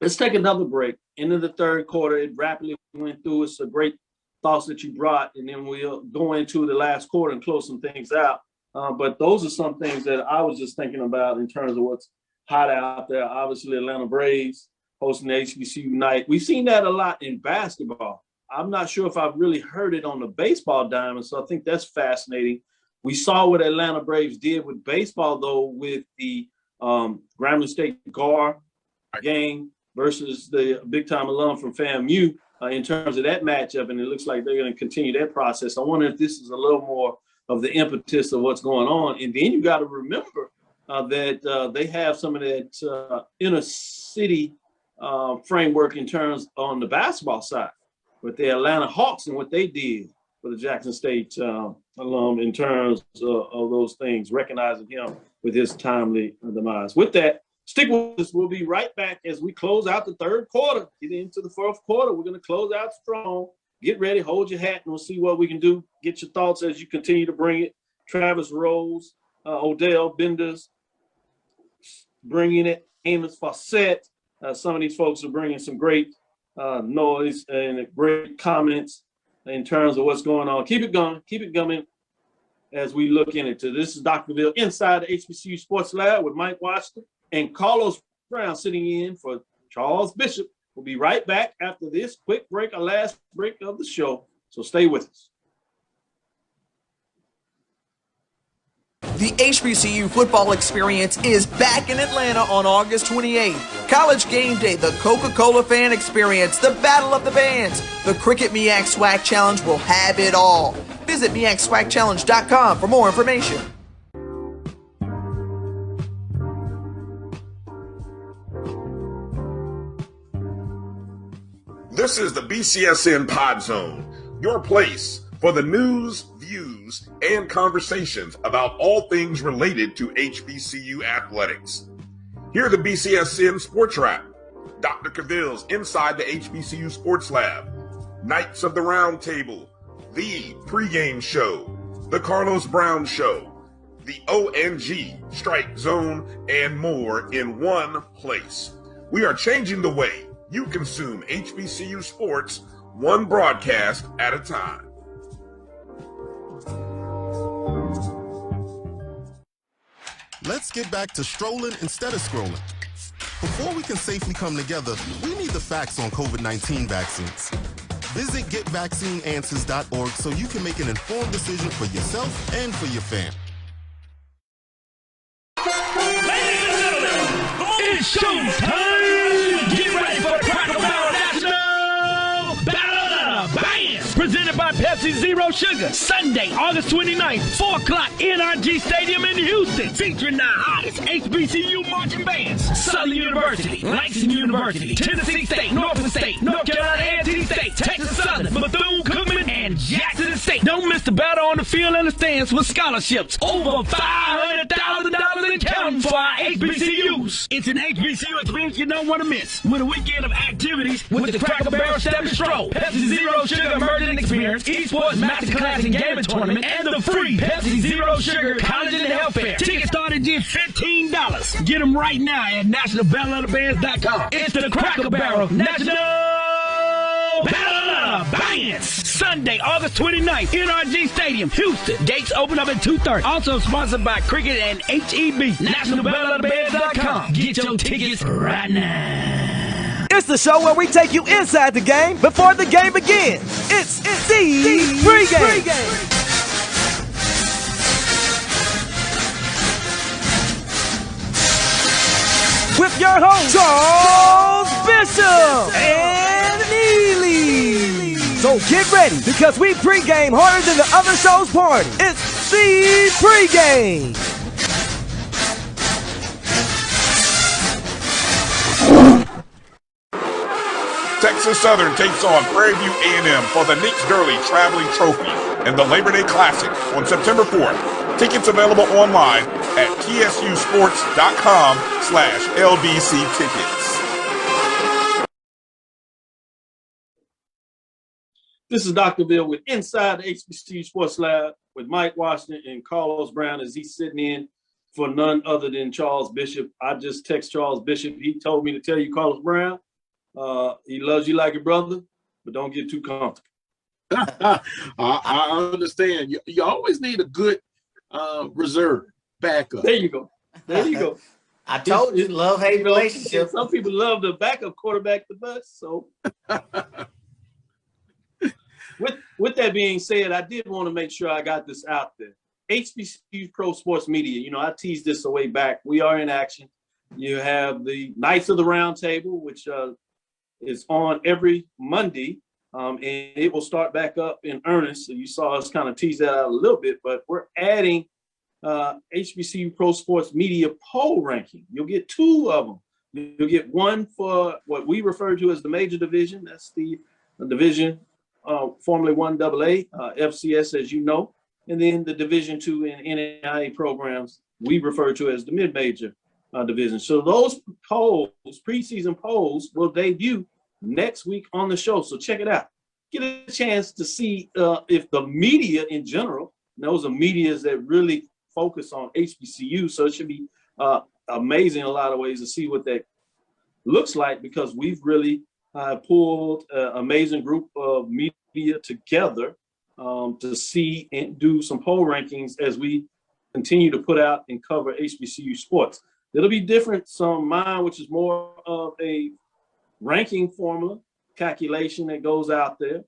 Speaker 3: Let's take another break. Into the third quarter, it rapidly went through. It's a great thoughts that you brought, and then we'll go into the last quarter and close some things out. But those are some things that I was just thinking about in terms of what's hot out there. Obviously, Atlanta Braves hosting the HBCU night. We've seen that a lot in basketball. I'm not sure if I've really heard it on the baseball diamond, so I think that's fascinating. We saw what Atlanta Braves did with baseball, though, with the Grambling State Gar game versus the big-time alum from FAMU in terms of that matchup, and it looks like they're going to continue that process. I wonder if this is a little more of the impetus of what's going on. And then you got to remember that they have some of that inner city framework in terms on the basketball side with the Atlanta Hawks and what they did for the Jackson State alum in terms of those things, recognizing him with his timely demise. With that, stick with us. We'll be right back as we close out the third quarter. Get into the fourth quarter. We're going to close out strong. Get ready. Hold your hat, and we'll see what we can do. Get your thoughts as you continue to bring it. Travis Rose, Odell Benders, bringing it. Amos Fawcett. Some of these folks are bringing some great noise and great comments in terms of what's going on. Keep it going. Keep it coming as we look into this. Is Dr. Bill inside the HBCU Sports Lab with Mike Washington and Carlos Brown sitting in for Charles Bishop. We'll be right back after this quick break, our last break of the show. So stay with us.
Speaker 12: The HBCU football experience is back in Atlanta on August 28th. College Game Day, the Coca-Cola fan experience, the Battle of the Bands, the Cricket MEAC Swag Challenge will have it all. Visit MEACSwagChallenge.com for more information.
Speaker 8: This is the BCSN Pod Zone, your place for the news, views, and conversations about all things related to HBCU athletics. Here are the BCSN Sports Wrap, Dr. Cavil's Inside the HBCU Sports Lab, Knights of the Round Table, the pregame show, the Carlos Brown Show, the ONG Strike Zone, and more in one place. We are changing the way you consume HBCU sports one broadcast at a time.
Speaker 9: Let's get back to strolling instead of scrolling. Before we can safely come together, we need the facts on COVID-19 vaccines. Visit getvaccineanswers.org so you can make an informed decision for yourself and for your family.
Speaker 6: Ladies and gentlemen, it's showtime! Get ready for Cracker Barrel National Battle of the Bands! Presented by Pepsi Zero Sugar. Sunday, August 29th, 4 o'clock, NRG Stadium in Houston. Featuring the hottest HBCU marching bands. Southern University, Langston University, Tennessee State, Norfolk State, North Carolina A&T State, Texas Southern, Bethune-Cookman, and Jackson State. Don't miss the battle on the field and the stands with scholarships. Over $500,000 in counting for our HBCUs. It's an HBCU experience you don't want to miss. With a weekend of activities with the Cracker Barrel Step and Stroll, Pepsi Zero Sugar Emerging Experience, Esports Masterclass and Gaming Tournament, and the free Pepsi Zero Sugar College and Health Fair. Tickets start at just $15. Get them right now at nationalbattleofthebands.com. It's the Cracker Barrel National Battle of the Bands. Sunday, August 29th, NRG Stadium, Houston. Gates open up at 2:30. Also sponsored by Cricket and HEB. nationalbattleofthebands.com. Get your tickets right now.
Speaker 13: It's the show where we take you inside the game before the game begins. It's the pregame. With your host, Charles Bishop and Neely. So get ready, because we pregame harder than the other show's party. It's the pregame.
Speaker 8: Texas Southern takes on Prairie View A&M for the Nick Gurley Traveling Trophy and the Labor Day Classic on September 4th. Tickets available online at tsusports.com/LBC tickets.
Speaker 3: This is Dr. Bill with Inside the HBCU Sports Lab with Mike Washington and Carlos Brown as he's sitting in for none other than Charles Bishop. I just text Charles Bishop. He told me to tell you, Carlos Brown, he loves you like a brother, but don't get too comfortable.
Speaker 4: I understand. You always need a good reserve backup.
Speaker 3: There you go. There you go.
Speaker 2: I told you, love-hate relationship.
Speaker 3: Some people love the backup quarterback the best. So, with that being said, I did want to make sure I got this out there. HBCU Pro Sports Media, you know, I teased this away back. We are in action. You have the Knights of the Round Table, which is on every Monday, and it will start back up in earnest. So you saw us kind of tease that out a little bit, but we're adding HBCU Pro Sports Media poll ranking. You'll get 2 of them. You'll get one for what we refer to as the major division. That's the division formerly 1AA, FCS, as you know, and then the Division II and NAIA programs we refer to as the mid-major division. So those polls, preseason polls, will debut next week on the show. So check it out. Get a chance to see if the media in general, those are medias that really focus on HBCU. So it should be amazing in a lot of ways to see what that looks like, because we've really pulled an amazing group of media together to see and do some poll rankings as we continue to put out and cover HBCU sports. It'll be different. Some mine, which is more of a ranking formula calculation that goes out there,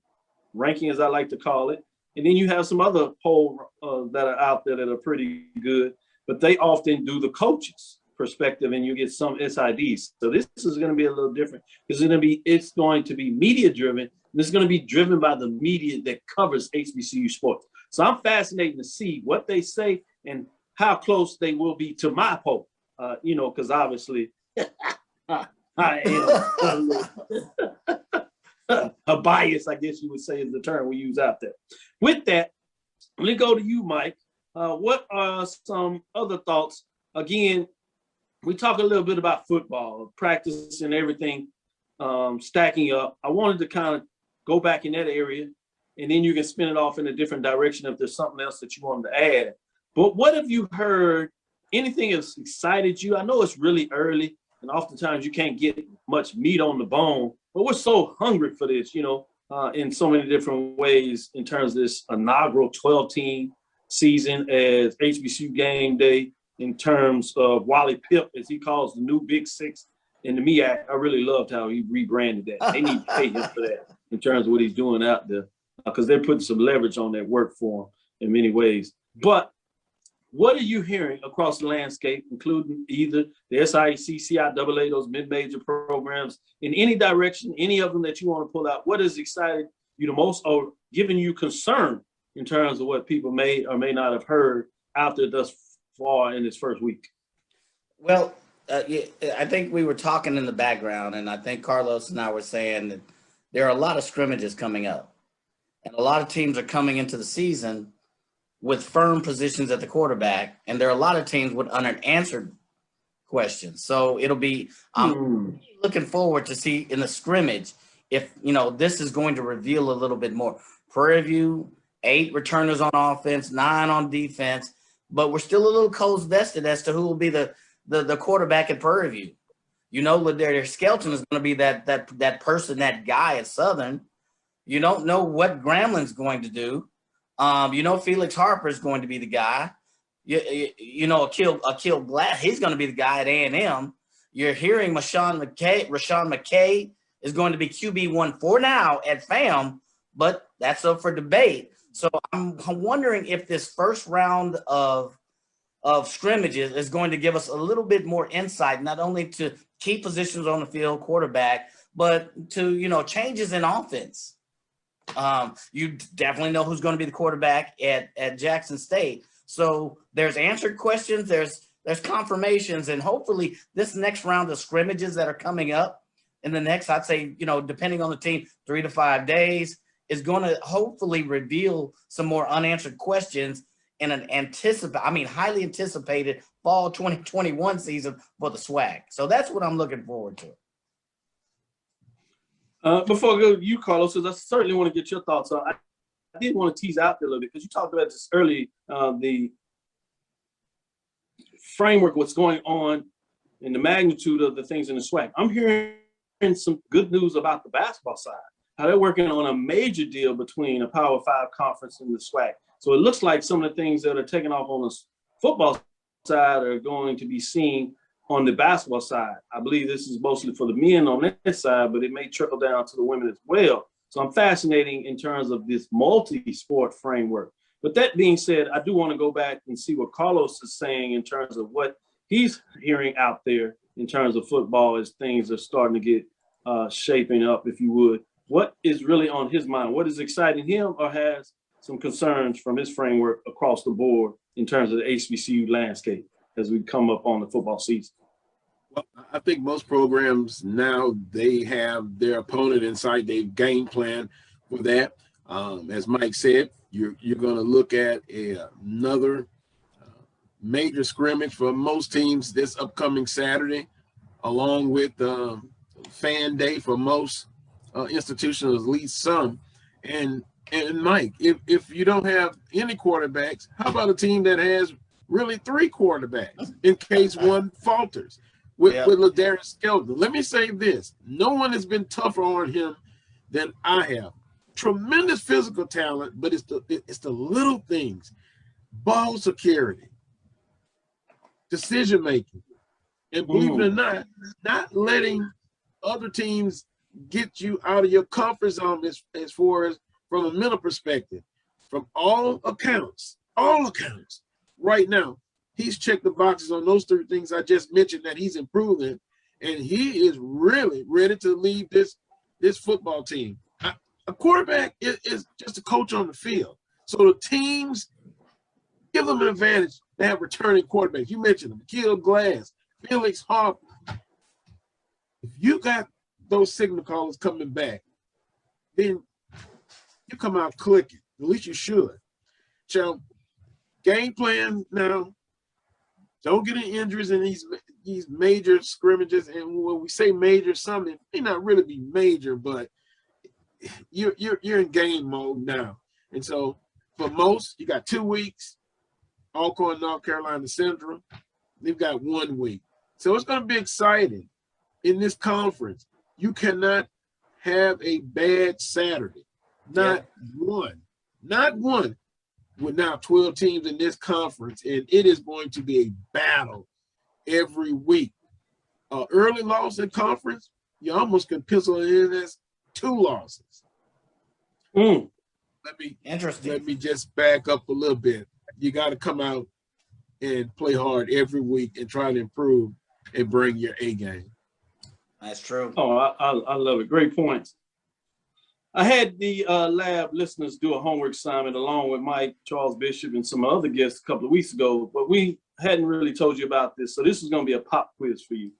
Speaker 3: ranking as I like to call it. And then you have some other polls that are out there that are pretty good, but they often do the coaches' perspective, and you get some SIDs. So this is going to be a little different, because it's going to be media driven. This is going to be driven by the media that covers HBCU sports. So I'm fascinated to see what they say and how close they will be to my poll. You know, because obviously I am a bias, I guess you would say, is the term we use out there. With that, let me go to you, Mike. What are some other thoughts? Again, we talk a little bit about football, practice and everything stacking up. I wanted to kind of go back in that area, and then you can spin it off in a different direction if there's something else that you wanted to add. But what have you heard? Anything that's excited you? I know it's really early, and oftentimes you can't get much meat on the bone, but we're so hungry for this, you know. in so many different ways in terms of this inaugural 12-team season as HBCU game day, in terms of Wally Pip, as he calls the new Big Six in the MEAC. I really loved how he rebranded that. They need to pay him for that in terms of what he's doing out there, because they're putting some leverage on that work for him in many ways. But what are you hearing across the landscape, including either the SIAC, CIAA, those mid-major programs, in any direction, any of them that you want to pull out? What has excited you the most or given you concern in terms of what people may or may not have heard out there thus far in this first week?
Speaker 2: Well, I think we were talking in the background, and I think Carlos and I were saying that there are a lot of scrimmages coming up, and a lot of teams are coming into the season with firm positions at the quarterback, and there are a lot of teams with unanswered questions. So it'll be I'm looking forward to see in the scrimmage if this is going to reveal a little bit more. Prairie View, 8 returners on offense, 9 on defense, but we're still a little cold vested as to who will be the quarterback at Prairie View. Ladarius Skelton is going to be that person, that guy at Southern. You don't know what Gramblin's going to do. Felix Harper is going to be the guy. Akil Glass, he's going to be the guy at A&M. You're hearing Rashawn McKay is going to be QB1 for now at FAM, but that's up for debate. So I'm wondering if this first round of scrimmages is going to give us a little bit more insight, not only to key positions on the field, quarterback, but to, changes in offense. You definitely know who's going to be the quarterback at Jackson State. So there's answered questions, there's confirmations, and hopefully this next round of scrimmages that are coming up in the next, I'd say, depending on the team, 3 to 5 days, is going to hopefully reveal some more unanswered questions in an highly anticipated fall 2021 season for the SWAC. So that's what I'm looking forward to.
Speaker 3: Before I go to you, Carlos, because I certainly want to get your thoughts on. I did want to tease out there a little bit because you talked about this early, the framework, what's going on, and the magnitude of the things in the SWAC. I'm hearing some good news about the basketball side, how they're working on a major deal between a Power 5 conference and the SWAC. So it looks like some of the things that are taking off on the football side are going to be seen on the basketball side. I believe this is mostly for the men on that side, but it may trickle down to the women as well. So I'm fascinating in terms of this multi-sport framework. But that being said, I do want to go back and see what Carlos is saying in terms of what he's hearing out there in terms of football as things are starting to get shaping up, if you would. What is really on his mind? What is exciting him, or has some concerns from his framework across the board in terms of the HBCU landscape as we come up on the football season?
Speaker 4: Well, I think most programs now, they have their opponent in sight. They've game plan for that. As Mike said, you're going to look at another major scrimmage for most teams this upcoming Saturday, along with fan day for most institutions, at least some. And Mike, if you don't have any quarterbacks, how about a team that has really 3 quarterbacks in case one falters? With Ladarius Skelton, let me say this: no one has been tougher on him than I have. Tremendous physical talent, but it's the little things: ball security, decision making, and believe it or not letting other teams get you out of your comfort zone as far as from a mental perspective. From all accounts, right now, he's checked the boxes on those 3 things I just mentioned that he's improving, and he is really ready to lead this football team. A quarterback is just a coach on the field. So the teams give them an advantage to have returning quarterbacks. You mentioned them, Akil Glass, Felix Harper. If you got those signal callers coming back, then you come out clicking. At least you should. So game plan now. Don't get any injuries in these major scrimmages. And when we say major, some it may not really be major, but you're in game mode now. And so for most, you got 2 weeks. Alcorn, North Carolina Central, they've got 1 week. So it's going to be exciting in this conference. You cannot have a bad Saturday. Not one. Not one. With now 12 teams in this conference, and it is going to be a battle every week. Early loss in conference, you almost can pencil it in as 2 losses. Let me just back up a little bit. You got to come out and play hard every week and try to improve and bring your A game.
Speaker 2: That's true.
Speaker 3: Oh, I love it. Great points. I had the lab listeners do a homework assignment along with Mike, Charles Bishop, and some other guests a couple of weeks ago, but we hadn't really told you about this. So this is going to be a pop quiz for you,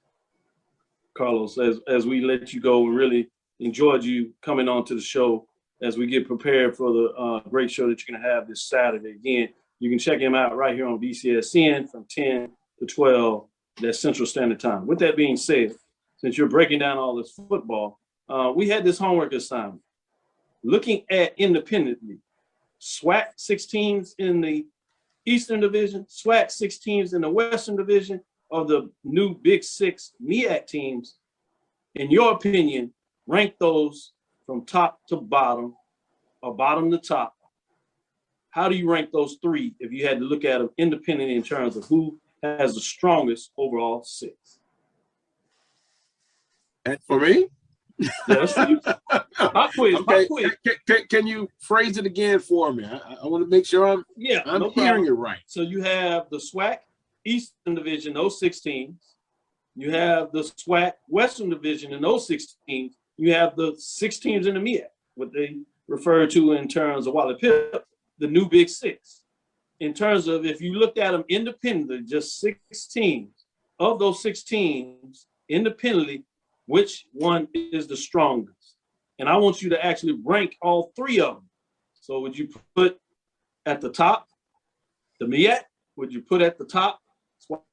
Speaker 3: Carlos, as we let you go. We really enjoyed you coming on to the show as we get prepared for the great show that you're going to have this Saturday. Again, you can check him out right here on BCSN from 10 to 12, that's Central Standard Time. With that being said, since you're breaking down all this football, we had this homework assignment. Looking at independently, SWAC 6 teams in the Eastern Division, SWAC 6 teams in the Western Division, or the new Big 6 MEAC teams, in your opinion, rank those from top to bottom or bottom to top. How do you rank those 3 if you had to look at them independently in terms of who has the strongest overall 6?
Speaker 4: And for me?
Speaker 3: Yeah, that's for you. Pop quiz,
Speaker 4: okay.
Speaker 3: pop quiz.
Speaker 4: Can you phrase it again for me? I want to make sure I'm
Speaker 3: no
Speaker 4: hearing
Speaker 3: problem.
Speaker 4: it right.
Speaker 3: So you have the SWAC Eastern Division, those 6 teams. You have the SWAC Western Division in those 6 teams. You have the 6 teams in the MEAC, what they refer to in terms of Wally Pipp, the new Big 6. In terms of if you looked at them independently, just 6 teams, of those 6 teams independently, which one is the strongest? And I want you to actually rank all 3 of them. So would you put at the top the MEAC? Would you put at the top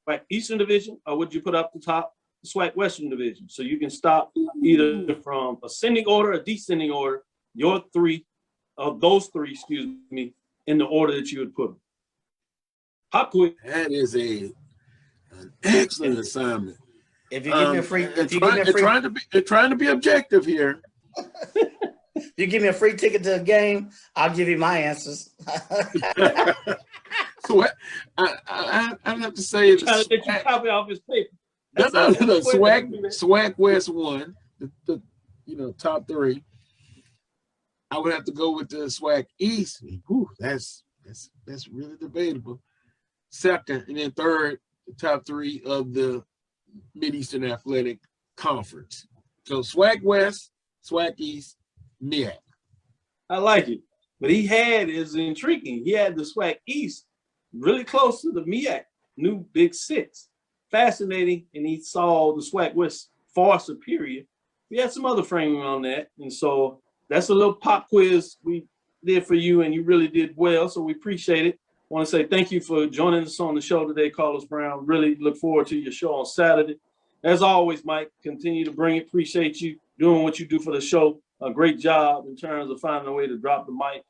Speaker 3: SWAC Eastern Division? Or would you put up the top the SWAC Western Division? So you can stop either from ascending order or descending order, your 3 of those 3, excuse me, in the order that you would put them. Pop quick.
Speaker 4: That is an excellent assignment.
Speaker 2: If you give me a free,
Speaker 4: trying to be objective here.
Speaker 2: If you give me a free ticket to a game, I'll give you my answers.
Speaker 4: So I have to say,
Speaker 3: Trying to get you copy off his paper.
Speaker 4: No. SWAC West won the top 3. I would have to go with the SWAC East. Ooh, that's really debatable. Second, and then third, the top 3 of the Mid-Eastern Athletic Conference. So SWAC West, SWAC East, MEAC.
Speaker 3: I like it. But he is intriguing. He had the SWAC East really close to the MEAC, new Big 6. Fascinating. And he saw the SWAC West far superior. We had some other framing on that. And so that's a little pop quiz we did for you, and you really did well. So we appreciate it. I want to say thank you for joining us on the show today, Carlos Brown. Really look forward to your show on Saturday. As always, Mike, continue to bring it. Appreciate you doing what you do for the show. A great job in terms of finding a way to drop the mic,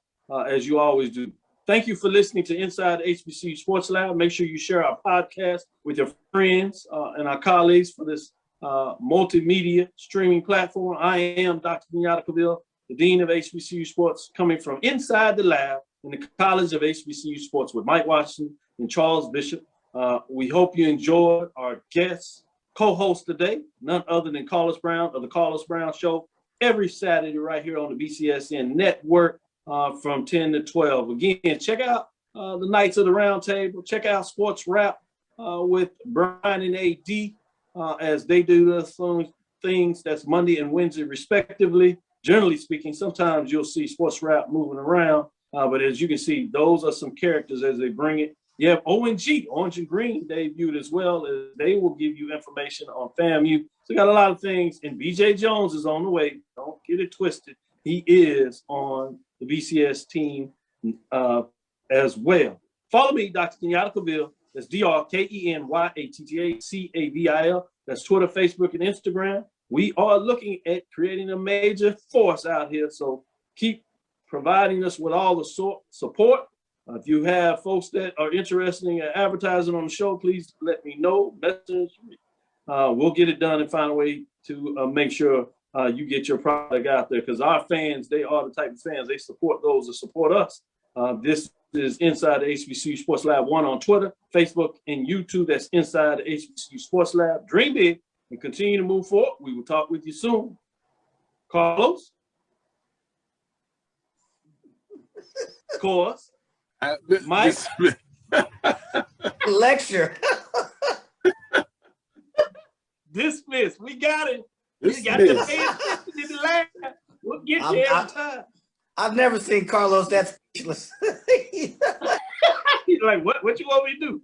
Speaker 3: as you always do. Thank you for listening to Inside HBCU Sports Lab. Make sure you share our podcast with your friends and our colleagues for this multimedia streaming platform. I am Dr. Kenyatta Cavil, the Dean of HBCU Sports, coming from inside the lab in the College of HBCU Sports with Mike Washington and Charles Bishop. We hope you enjoyed our guest co-host today, none other than Carlos Brown of the Carlos Brown Show, every Saturday right here on the BCSN network from 10 to 12. Again, check out the Knights of the Round Table. Check out Sports Rap with Brian and AD as they do the things that's Monday and Wednesday respectively. Generally speaking, sometimes you'll see Sports Rap moving around, but as you can see, those are some characters as they bring it. You have ONG, Orange and Green debuted as well. As they will give you information on FAMU. So got a lot of things, and BJ Jones is on the way. Don't get it twisted. He is on the BCS team as well. Follow me, Dr. Kenyatta Cavil. That's DrKenyattacavil. That's Twitter, Facebook, and Instagram. We are looking at creating a major force out here, so keep providing us with all the support. If you have folks that are interested in advertising on the show, please let me know. Message me. We'll get it done and find a way to make sure you get your product out there, because our fans, they are the type of fans, they support those that support us. This is Inside the HBCU Sports Lab 1 on Twitter, Facebook, and YouTube. That's Inside the HBCU Sports Lab. Dream big and continue to move forward. We will talk with you soon. Carlos? Course. Mike?
Speaker 2: Lecture.
Speaker 3: Dismiss. We got it.
Speaker 4: Dismiss.
Speaker 3: We got the fans in the line. We'll get you every time.
Speaker 2: I've never seen Carlos that speechless.
Speaker 3: He's like, what you want me to do?